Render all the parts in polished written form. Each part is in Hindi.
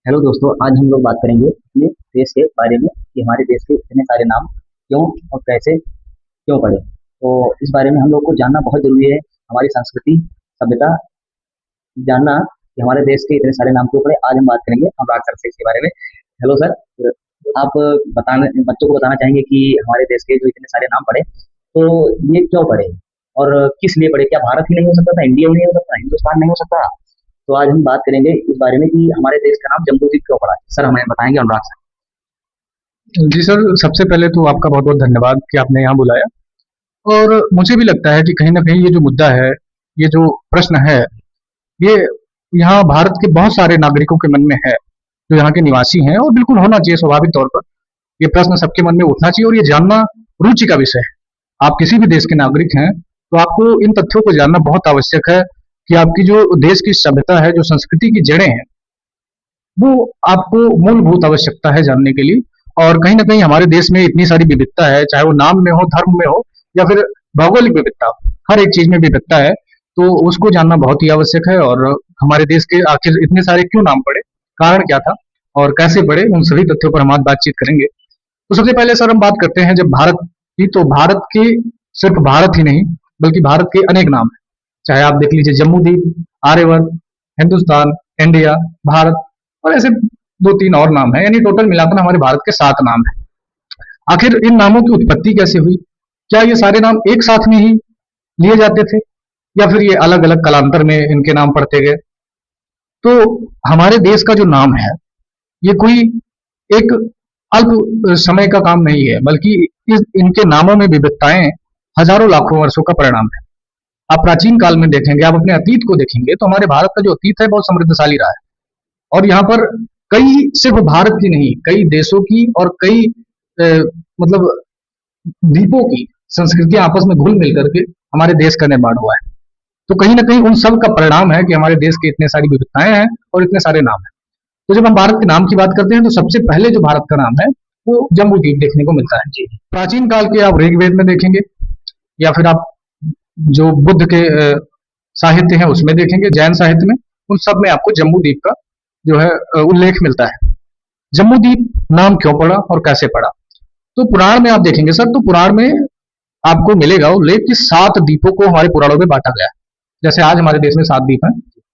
हेलो दोस्तों, आज हम लोग बात करेंगे अपने देश के बारे में कि हमारे देश के इतने सारे नाम क्यों और कैसे क्यों पड़े। तो इस बारे में हम लोग को जानना बहुत ज़रूरी है। हमारी संस्कृति, सभ्यता जानना कि हमारे देश के इतने सारे नाम क्यों पड़े। आज हम बात करेंगे अनुराग सर से इसके बारे में। हेलो सर, आप बताने बच्चों को बताना चाहेंगे कि हमारे देश के जो इतने सारे नाम पड़े, तो ये क्यों पड़े और किस लिए पड़े? क्या भारत ही नहीं हो सकता था? इंडिया ही नहीं हो सकता? हिंदुस्तान नहीं हो सकता? तो आज हम बात करेंगे इस बारे में कि हमारे देश का नाम जम्बूद्वीप क्यों पड़ा है। सर हमें बताएंगे अनुराग सर। जी सर, सबसे पहले तो आपका बहुत-बहुत धन्यवाद कि आपने यहाँ बुलाया। और मुझे भी लगता है कि कहीं न कहीं ये जो मुद्दा है, ये जो प्रश्न है, ये यहाँ भारत के बहुत सारे नागरिकों के मन में है, जो यहाँ के निवासी हैं, और बिल्कुल होना चाहिए स्वाभाविक तौर पर। ये प्रश्न सबके मन में उठना चाहिए और ये जानना रुचि का विषय है। आप किसी भी देश के नागरिक हैं, तो आपको इन तथ्यों को जानना बहुत आवश्यक है कि आपकी जो देश की सभ्यता है, जो संस्कृति की जड़ें हैं, वो आपको मूलभूत आवश्यकता है जानने के लिए। और कहीं न कहीं हमारे देश में इतनी सारी विविधता है, चाहे वो नाम में हो, धर्म में हो, या फिर भौगोलिक विविधता हो, हर एक चीज़ में विविधता है, तो उसको जानना बहुत ही आवश्यक है। और हमारे देश के आखिर इतने सारे क्यों नाम पड़े, कारण क्या था और कैसे पड़े, उन सभी तथ्यों पर हम आज बातचीत करेंगे। तो सबसे पहले सर हम बात करते हैं जब भारत की, तो भारत के सिर्फ भारत ही नहीं, बल्कि भारत के अनेक नाम हैं। चाहे आप देख लीजिए जम्मूद्वीप, आर्यवर्त, हिंदुस्तान, इंडिया, भारत, और ऐसे 2-3 और नाम हैं, यानी टोटल मिलाकर हमारे भारत के 7 नाम हैं। आखिर इन नामों की उत्पत्ति कैसे हुई? क्या ये सारे नाम एक साथ में ही लिए जाते थे, या फिर ये अलग-अलग कालांतर में इनके नाम पड़ते गए? तो हमारे देश का जो नाम है, ये कोई एक अल्प समय का काम नहीं है, बल्कि इनके नामों में विविधताएं हजारों लाखों वर्षों का परिणाम है। आप प्राचीन काल में देखेंगे, आप अपने अतीत को देखेंगे, तो हमारे भारत का जो अतीत है बहुत समृद्धशाली रहा है। और यहाँ पर कई, सिर्फ भारत की नहीं, कई देशों की और कई अ, मतलब द्वीपों की संस्कृतियां आपस में घुल मिल करके हमारे देश का निर्माण हुआ है। तो कहीं ना कहीं उन सब का परिणाम है कि हमारे देश के इतने सारी विविधताएं हैं और इतने सारे नाम हैं। तो जब हम भारत के नाम की बात करते हैं, तो सबसे पहले जो भारत का नाम है, वो जम्बू द्वीप देखने को मिलता है। जी। प्राचीन काल के आप ऋग्वेद में देखेंगे, या फिर आप जो बुद्ध के साहित्य है उसमें देखेंगे, जैन साहित्य में, उन सब में आपको जम्बू द्वीप का जो है उल्लेख मिलता है। जम्बूद्वीप नाम क्यों पड़ा और कैसे पड़ा? तो पुराण में आप देखेंगे सर, तो पुराण में आपको मिलेगा उल्लेख कि 7 द्वीपों को हमारे पुराणों में बांटा गया है। जैसे आज हमारे देश में 7 द्वीप हैं,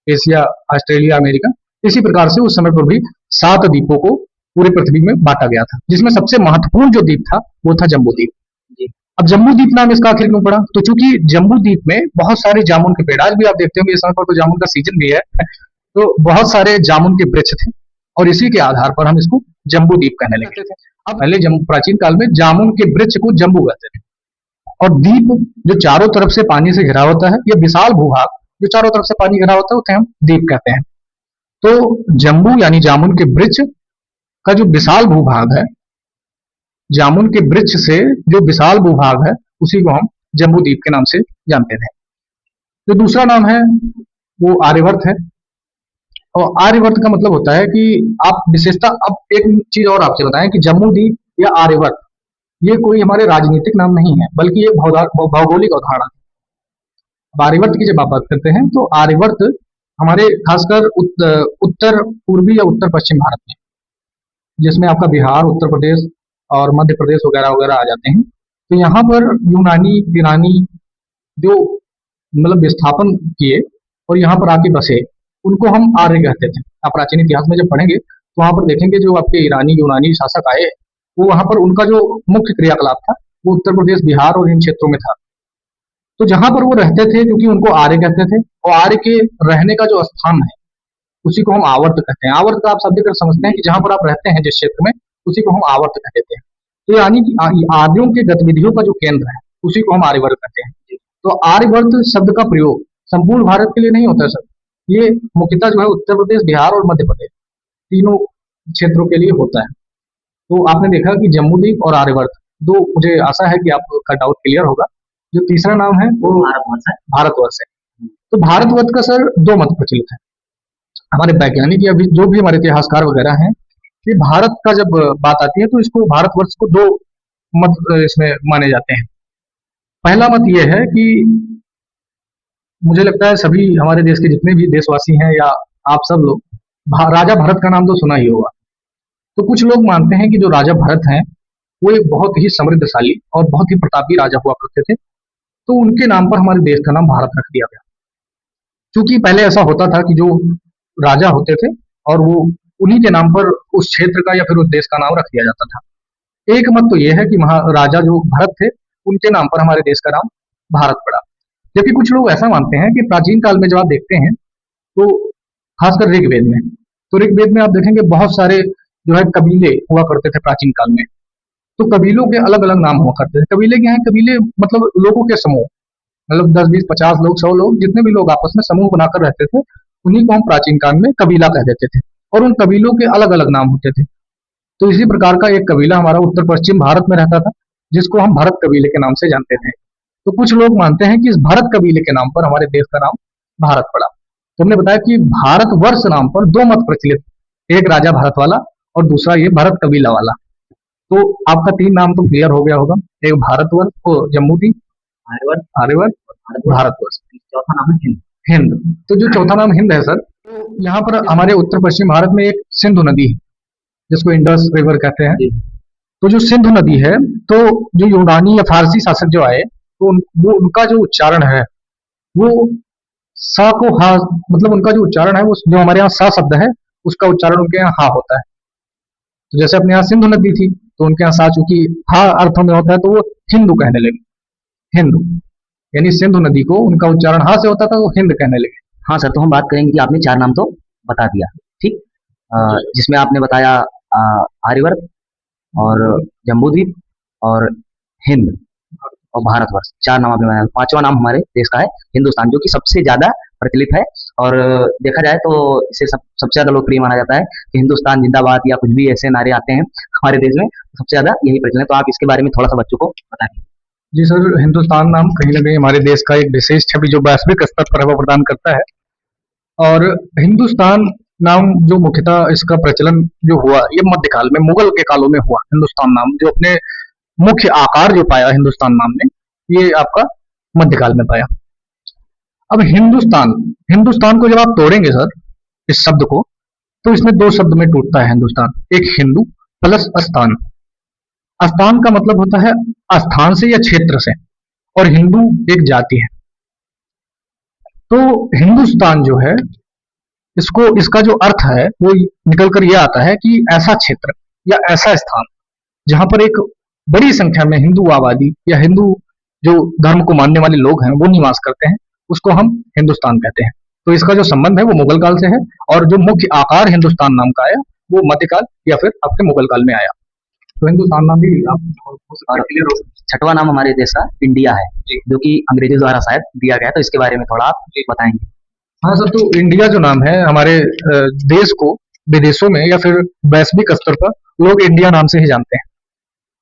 एशिया, ऑस्ट्रेलिया, अमेरिका, इसी प्रकार से उस समय पर भी 7 द्वीपों को पूरी पृथ्वी में बांटा गया था, जिसमें सबसे महत्वपूर्ण जो द्वीप था वो था जम्बूद्वीप। जी। अब जम्बूद्वीप नाम इसका आखिर क्यों पड़ा? तो चूंकि जम्बूद्वीप में बहुत सारे जामुन के पेड़, आज भी आप देखते होंगे इस समय पर तो जामुन का सीजन भी है, तो बहुत सारे जामुन के वृक्ष थे, और इसी के आधार पर हम इसको जम्बू द्वीप कहने लगे थे। अब पहले प्राचीन काल में जामुन के वृक्ष को जम्बू कहते थे। और द्वीप जो चारों तरफ से पानी से घिरा होता है, यह विशाल भूभाग जो चारों तरफ से पानी घिरा होता है, उसे हम द्वीप कहते हैं। तो जम्बू यानी जामुन के वृक्ष का जो विशाल भूभाग है, जामुन के वृक्ष से जो विशाल भूभाग है, उसी को हम जम्बू द्वीप के नाम से जानते थे। जो दूसरा नाम है वो आर्यवर्त है। और आर्यवर्त का मतलब होता है कि आप विशेषता, अब एक चीज और आपसे बताएं कि जम्मूद्वीप या आर्यवर्त, ये कोई हमारे राजनीतिक नाम नहीं है, बल्कि ये भौगोलिक अवधारणा है। अब आर्यवर्त की जब आप बात करते हैं, तो आर्यवर्त हमारे खासकर उत्तर पूर्वी या उत्तर पश्चिम भारत में, जिसमें आपका बिहार, उत्तर प्रदेश और मध्य प्रदेश वगैरह वगैरह आ जाते हैं। तो यहाँ पर यूनानी, ईरानी जो मतलब विस्थापन किए और यहाँ पर आके बसे, उनको हम आर्य कहते थे। आप प्राचीन इतिहास में जब पढ़ेंगे, तो वहाँ पर देखेंगे जो आपके ईरानी, यूनानी शासक आए, वो वहाँ पर उनका जो मुख्य क्रियाकलाप था, वो उत्तर प्रदेश, बिहार और इन क्षेत्रों में था। तो जहाँ पर वो रहते थे, क्योंकि उनको आर्य कहते थे, और आर्य के रहने का जो स्थान है, उसी को हम आवर्त कहते हैं। आवर्त का आप शब्द कर समझते हैं कि जहाँ पर आप रहते हैं जिस क्षेत्र में, उसी को हम आवर्त कह देते हैं। तो यानी कि आर्यों के गतिविधियों का जो केंद्र है, उसी को हम आर्यवर्त कहते हैं। तो आर्यवर्त शब्द का प्रयोग संपूर्ण भारत के लिए नहीं होता है सर, ये मुख्यतः जो है उत्तर प्रदेश, बिहार और मध्य प्रदेश, तीनों क्षेत्रों के लिए होता है। तो आपने देखा कि जम्मूद्वीप और आर्यवर्त दो, मुझे आशा है कि आपका डाउट क्लियर होगा। जो तीसरा नाम है वो भारतवर्ष है। भारतवर्ष है। तो भारतवर्ष का सर 2 मत प्रचलित है। हमारे वैज्ञानिक या जो भी हमारे इतिहासकार वगैरह हैं, ये भारत का जब बात आती है, तो इसको भारतवर्ष को 2 मत इसमें माने जाते हैं। पहला मत ये है कि मुझे लगता है सभी हमारे देश के जितने भी देशवासी हैं, या आप सब लोग राजा भरत का नाम तो सुना ही होगा। तो कुछ लोग मानते हैं कि जो राजा भरत हैं वो एक बहुत ही समृद्धशाली और बहुत ही प्रतापी राजा हुआ करते थे, तो उनके नाम पर हमारे देश का नाम भारत रख दिया गया। क्योंकि पहले ऐसा होता था कि जो राजा होते थे और वो उन्हीं के नाम पर उस क्षेत्र का या फिर उस देश का नाम रख दिया जाता था। एक मत तो ये है कि महाराजा जो भरत थे उनके नाम पर हमारे देश का नाम भारत पड़ा। जबकि कुछ लोग ऐसा मानते हैं कि प्राचीन काल में जब आप देखते हैं तो खासकर ऋग्वेद में, तो ऋग्वेद में आप देखेंगे बहुत सारे जो है कबीले हुआ करते थे प्राचीन काल में। तो कबीलों के अलग अलग नाम हुआ करते थे। कबीले क्या है? कबीले मतलब लोगों के समूह, मतलब 10, 20, 50 लोग, 100 लोग, जितने भी लोग आपस में समूह बनाकर रहते थे उन्हीं को हम प्राचीन काल में कबीला कह देते थे। और उन कबीलों के अलग अलग नाम होते थे। तो इसी प्रकार का एक कबीला हमारा उत्तर पश्चिम भारत में रहता था जिसको हम भरत कबीले के नाम से जानते थे। तो कुछ लोग मानते हैं कि इस भरत कबीले के नाम पर हमारे देश का नाम भारत पड़ा। तो हमने बताया कि भारतवर्ष नाम पर दो मत प्रचलित, एक राजा भरत वाला और दूसरा ये भरत कबीला वाला। तो आपका 3 नाम तो क्लियर हो गया होगा, एक भारतवर्ष को जम्मूद्वीप, आर्यवर्त, आर्यवर्त, भारतवर्ष, चौथा नाम है हिंद। हिंद। तो जो चौथा नाम हिंद है सर, तो यहाँ पर हमारे उत्तर पश्चिम भारत में एक सिंधु नदी है जिसको इंडस रिवर कहते हैं। तो जो सिंधु नदी है, तो जो यूनानी या फारसी शासक जो आए तो वो उनका जो उच्चारण है वो सा को हा, मतलब उनका जो उच्चारण है वो जो हमारे यहाँ सा शब्द है उसका उच्चारण उनके यहाँ हा होता है। तो जैसे अपने यहाँ सिंधु नदी थी तो उनके यहाँ सा चूंकि हा अर्थों में होता है तो वो हिंदू कहने लगे, हिंदू। यानी सिंधु नदी को उनका उच्चारण हा से होता था, वो हिंद कहने लगे। हाँ सर, तो हम बात करेंगे कि आपने 4 नाम तो बता दिया, ठीक। जिसमें आपने बताया आर्यवर्त और जम्बूद्वीप और हिंद और भारतवर्ष, 4 नाम आपने बताया। 5वां नाम हमारे देश का है हिंदुस्तान, जो कि सबसे ज्यादा प्रचलित है। और देखा जाए तो इसे सबसे ज्यादा लोकप्रिय माना जाता है कि हिंदुस्तान जिंदाबाद या कुछ भी ऐसे नारे आते हैं हमारे देश में, सबसे ज्यादा यही प्रचलित है। तो आप इसके बारे में थोड़ा सा बच्चों को बताएं। जी सर, हिंदुस्तान नाम कहीं ना कहीं हमारे देश का एक विशेष छवि जो वैश्विक स्तर पर हवा प्रदान करता है। और हिंदुस्तान नाम जो मुख्यतः इसका प्रचलन जो हुआ ये मध्यकाल में मुगल के कालों में हुआ। हिंदुस्तान नाम जो अपने मुख्य आकार जो पाया हिंदुस्तान नाम ने, ये आपका मध्यकाल में पाया। अब हिंदुस्तान, हिंदुस्तान को जब आप तोड़ेंगे सर इस शब्द को, तो इसमें 2 शब्द में टूटता है हिंदुस्तान, एक हिंदू प्लस स्थान। स्थान का मतलब होता है स्थान से या क्षेत्र से, और हिंदू एक जाति है। तो हिंदुस्तान जो है इसको, इसका जो अर्थ है वो निकल कर यह आता है कि ऐसा क्षेत्र या ऐसा स्थान जहां पर एक बड़ी संख्या में हिंदू आबादी या हिंदू जो धर्म को मानने वाले लोग हैं वो निवास करते हैं, उसको हम हिंदुस्तान कहते हैं। तो इसका जो संबंध है वो मुगल काल से है, और जो मुख्य आकार हिंदुस्तान नाम का आया वो मध्यकाल या फिर आपके मुगल काल में आया। तो हिंदुस्तान नाम भी आप और 6वां नाम हमारे देश का इंडिया है, जो कि अंग्रेजों द्वारा शायद दिया गया, तो इसके बारे में थोड़ा आप बताएंगे। हाँ सर, तो इंडिया जो नाम है हमारे देश को विदेशों में या फिर वैश्विक स्तर पर लोग इंडिया नाम से ही जानते हैं।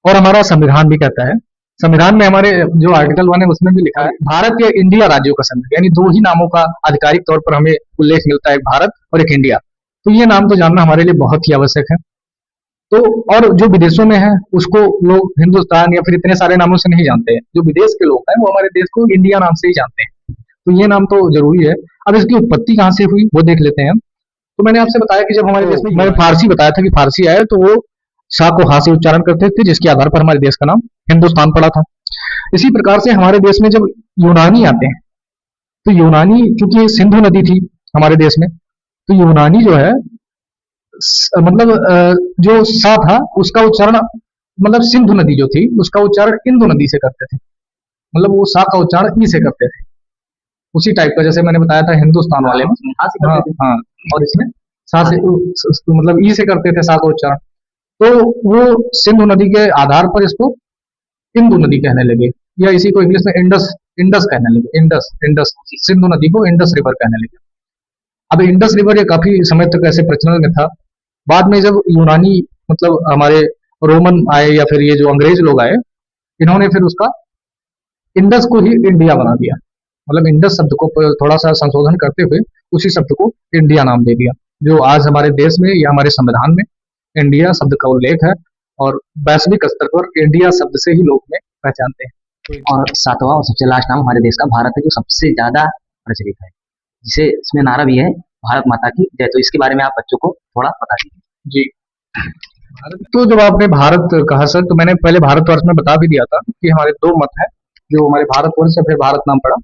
और हमारा संविधान भी कहता है, संविधान में हमारे जो आर्टिकल 1 है उसमें भी लिखा है भारत या इंडिया राज्यों का संघ, यानी 2 ही नामों का आधिकारिक तौर पर हमें उल्लेख मिलता है, एक भारत और एक इंडिया। तो ये नाम तो जानना हमारे लिए बहुत ही आवश्यक है। तो और जो विदेशों में है उसको लोग हिंदुस्तान या फिर इतने सारे नामों से नहीं जानते हैं। जो विदेश के लोग हैं वो हमारे देश को इंडिया नाम से ही जानते हैं। तो ये नाम तो जरूरी है। अब इसकी उत्पत्ति कहाँ से हुई वो देख लेते हैं। तो मैंने आपसे बताया कि जब हमारे देश में, मैंने फारसी बताया था कि फारसी आया तो वो सा को हा से उच्चारण करते थे, जिसके आधार पर हमारे देश का नाम हिंदुस्तान पड़ा था। इसी प्रकार से हमारे देश में जब यूनानी आते हैं, तो यूनानी, चूंकि सिंधु नदी थी हमारे देश में, तो यूनानी जो है मतलब जो सा था उसका उच्चारण, मतलब सिंधु नदी जो थी उसका उच्चारण इंदु नदी से करते थे। मतलब वो सा का उच्चारण ई से करते थे, उसी टाइप का जैसे मैंने बताया था हिंदुस्तान वाले में। हाँ हाँ, और इसमें सा से मतलब ई से करते थे सा का उच्चारण। तो वो सिंधु नदी के आधार पर इसको इंदु नदी कहने लगे, या इसी को इंग्लिश में इंडस इंडस कहने लगे। इंडस इंडस सिंधु नदी को इंडस रिवर कहने लगे। अब इंडस रिवर ये काफी समय तक ऐसे प्रचलन में था। बाद में जब यूनानी मतलब हमारे रोमन आए या फिर ये जो अंग्रेज लोग आए, इन्होंने फिर उसका इंडस को ही इंडिया बना दिया। मतलब इंडस शब्द को थोड़ा सा संशोधन करते हुए उसी शब्द को इंडिया नाम दे दिया, जो आज हमारे देश में या हमारे संविधान में इंडिया शब्द का उल्लेख है। और वैश्विक स्तर पर इंडिया शब्द से ही लोग में पहचानते हैं। और 7वां और सबसे लास्ट नाम हमारे देश का भारत है, जो सबसे ज्यादा प्रचलित है, जिसे इसमें नारा भी है भारत माता की जय। तो इसके बारे में आप बच्चों को थोड़ा बता दीजिए। जी, तो जब आपने भारत कहा सर, तो मैंने पहले भारतवर्ष में बता भी दिया था कि हमारे दो मत हैं, जो हमारे भारतवर्ष या फिर भारत नाम पड़ा,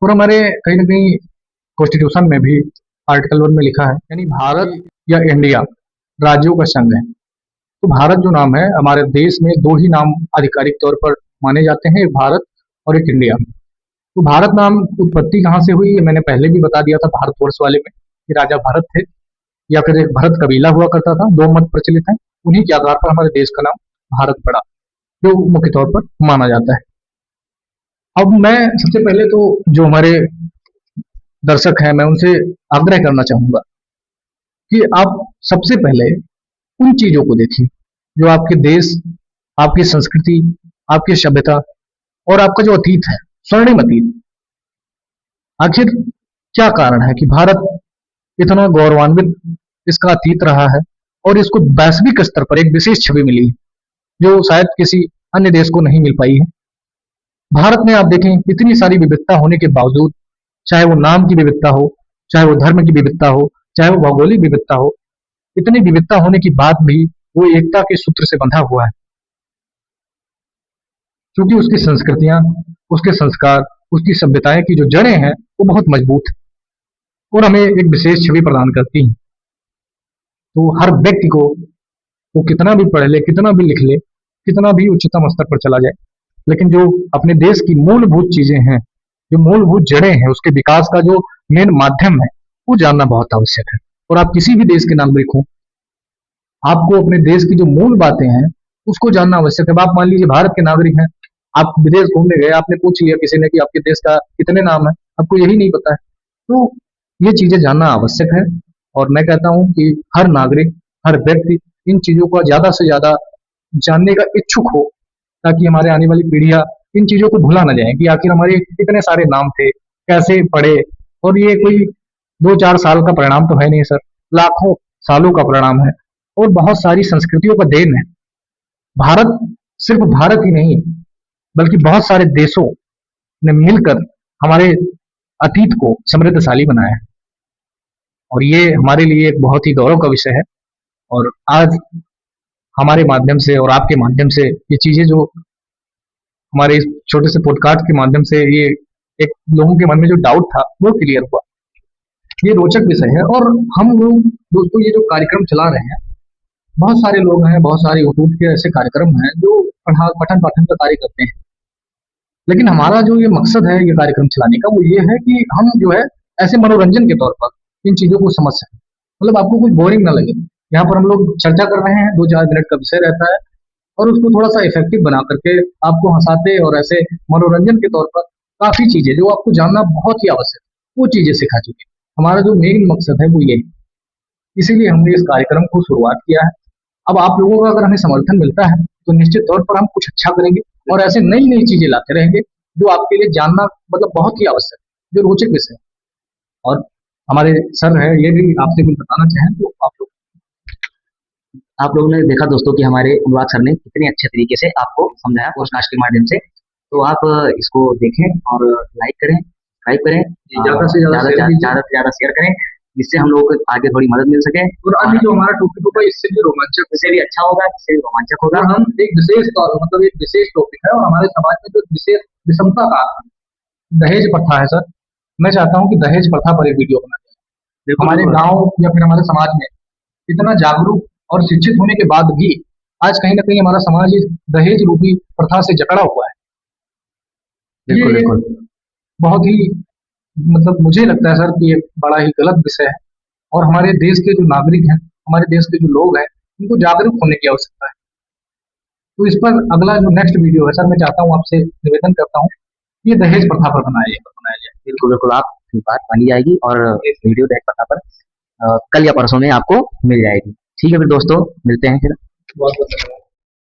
और हमारे कहीं ना कहीं कॉन्स्टिट्यूशन में भी आर्टिकल 1 में लिखा है, यानी भारत या इंडिया राज्यों का संघ है। तो भारत जो नाम है, हमारे देश में दो ही नाम आधिकारिक तौर पर माने जाते हैं, एक भारत और एक इंडिया। तो भारत नाम उत्पत्ति कहाँ से हुई, ये मैंने पहले भी बता दिया था भारतवर्ष वाले में, कि राजा भरत थे या फिर एक भरत कबीला हुआ करता था, दो मत प्रचलित हैं, उन्हीं के आधार पर हमारे देश का नाम भारत पड़ा, जो मुख्य तौर पर माना जाता है। अब मैं सबसे पहले तो जो हमारे दर्शक हैं, मैं उनसे आग्रह करना चाहूंगा कि आप सबसे पहले उन चीजों को देखिए जो आपके देश, आपकी संस्कृति, आपकी सभ्यता और आपका जो अतीत है, स्वर्णिम अतीत, आखिर क्या कारण है कि भारत इतना गौरवान्वित इसका अतीत रहा है और इसको वैश्विक स्तर पर एक विशेष छवि मिली है, जो शायद किसी अन्य देश को नहीं मिल पाई है। भारत में आप देखें, इतनी सारी विविधता होने के बावजूद, चाहे वो नाम की विविधता हो, चाहे वो धर्म की विविधता हो, चाहे वो भौगोलिक विविधता हो, इतनी विविधता होने की बात भी वो एकता के सूत्र से बंधा हुआ है, क्योंकि उसकी संस्कृतियां, उसके संस्कार, उसकी सभ्यताएं की जो जड़ें हैं वो बहुत मजबूत है और हमें एक विशेष छवि प्रदान करती हैं। तो हर व्यक्ति को, वो कितना भी पढ़ ले, कितना भी लिख ले, कितना भी उच्चतम स्तर पर चला जाए, लेकिन जो अपने देश की मूलभूत चीजें हैं, जो मूलभूत जड़ें हैं, उसके विकास का जो मेन माध्यम है, वो जानना बहुत आवश्यक है। और आप किसी भी देश के नागरिक हो, आपको अपने देश की जो मूल बातें हैं उसको जानना आवश्यक है। अब आप मान लीजिए भारत के नागरिक हैं, आप विदेश घूमने गए, आपने पूछ लिया किसी ने कि आपके देश का कितने नाम है, आपको यही नहीं पता है। तो ये चीजें जानना आवश्यक है और मैं कहता हूं कि हर नागरिक, हर व्यक्ति इन चीजों का ज्यादा से ज्यादा जानने का इच्छुक हो, ताकि हमारे आने वाली पीढ़ियां इन चीजों को भुला ना जाए कि आखिर हमारे इतने सारे नाम थे, कैसे पढ़े, और ये कोई 2-4 साल का परिणाम तो है नहीं सर, लाखों सालों का परिणाम है और बहुत सारी संस्कृतियों का देन है। भारत सिर्फ भारत ही नहीं, बल्कि बहुत सारे देशों ने मिलकर हमारे अतीत को समृद्धशाली बनाया है और ये हमारे लिए एक बहुत ही गौरव का विषय है। और आज हमारे माध्यम से और आपके माध्यम से ये चीजें जो हमारे इस छोटे से पॉडकास्ट के माध्यम से, ये एक लोगों के मन में जो डाउट था वो क्लियर हुआ। ये रोचक विषय है और हम लोग दोस्तों ये जो कार्यक्रम चला रहे हैं, बहुत सारे लोग हैं, बहुत सारे यूट्यूब के ऐसे कार्यक्रम हैं जो पठन पाठन का कार्य करते हैं, लेकिन हमारा जो ये मकसद है ये कार्यक्रम चलाने का, वो ये है कि हम जो है ऐसे मनोरंजन के तौर पर इन चीजों को समझ सकें, मतलब आपको कुछ बोरिंग ना लगे। यहाँ पर हम लोग चर्चा कर रहे हैं, 2-4 मिनट का विषय रहता है और उसको थोड़ा सा इफेक्टिव बना करके आपको हंसाते और ऐसे मनोरंजन के तौर पर काफी चीजें जो आपको जानना बहुत ही आवश्यक है वो चीजें सिखा चुके हैं। हमारा जो मेन मकसद है वो ये है, इसीलिए हमने इस कार्यक्रम को शुरुआत किया है। अब आप लोगों का अगर हमें समर्थन मिलता है तो निश्चित तौर पर हम कुछ अच्छा करेंगे और ऐसे नई नई चीजें लाते रहेंगे जो आपके लिए जानना मतलब बहुत ही आवश्यक है, जो रोचक विषय है। और हमारे सर है, ये भी आपसे कुछ बताना चाहें तो आप लोगों ने देखा दोस्तों कि हमारे अनुराग सर ने कितने अच्छे तरीके से आपको समझाया पॉडकास्ट के माध्यम से। तो आप इसको देखें और लाइक करें, सब्सक्राइब करें, ज्यादा से ज्यादा शेयर करें, जिससे हम लोगों को आगे थोड़ी मदद मिल सके और अभी जो हमारा टॉपिक होगा इससे भी रोमांचक, इससे भी अच्छा होगा, इससे भी रोमांचक होगा। और हम एक विशेष मतलब एक विशेष टॉपिक है और हमारे समाज में जो विशेष विषमता का दहेज प्रथा है सर, मैं चाहता हूँ कि दहेज प्रथा पर एक वीडियो बना जाए। हमारे गांव या फिर हमारे समाज में इतना जागरूक और शिक्षित होने के बाद भी आज कहीं ना कहीं हमारा समाज इस दहेज रूपी प्रथा से जकड़ा हुआ है। बिल्कुल बिल्कुल, बहुत ही मतलब मुझे लगता है सर कि ये बड़ा ही गलत विषय है और हमारे देश के जो नागरिक हैं, हमारे देश के जो लोग हैं, उनको जागरूक होने की आवश्यकता है। तो इस पर अगला जो नेक्स्ट वीडियो है सर, मैं चाहता हूँ आपसे निवेदन करता हूँ ये दहेज प्रथा पर बनाया जाए। बिल्कुल बिल्कुल, आप बात बनी जाएगी और वीडियो दहेज प्रथा पर कल या परसों में आपको मिल जाएगी। ठीक है फिर दोस्तों, मिलते हैं फिर। बहुत बहुत धन्यवाद।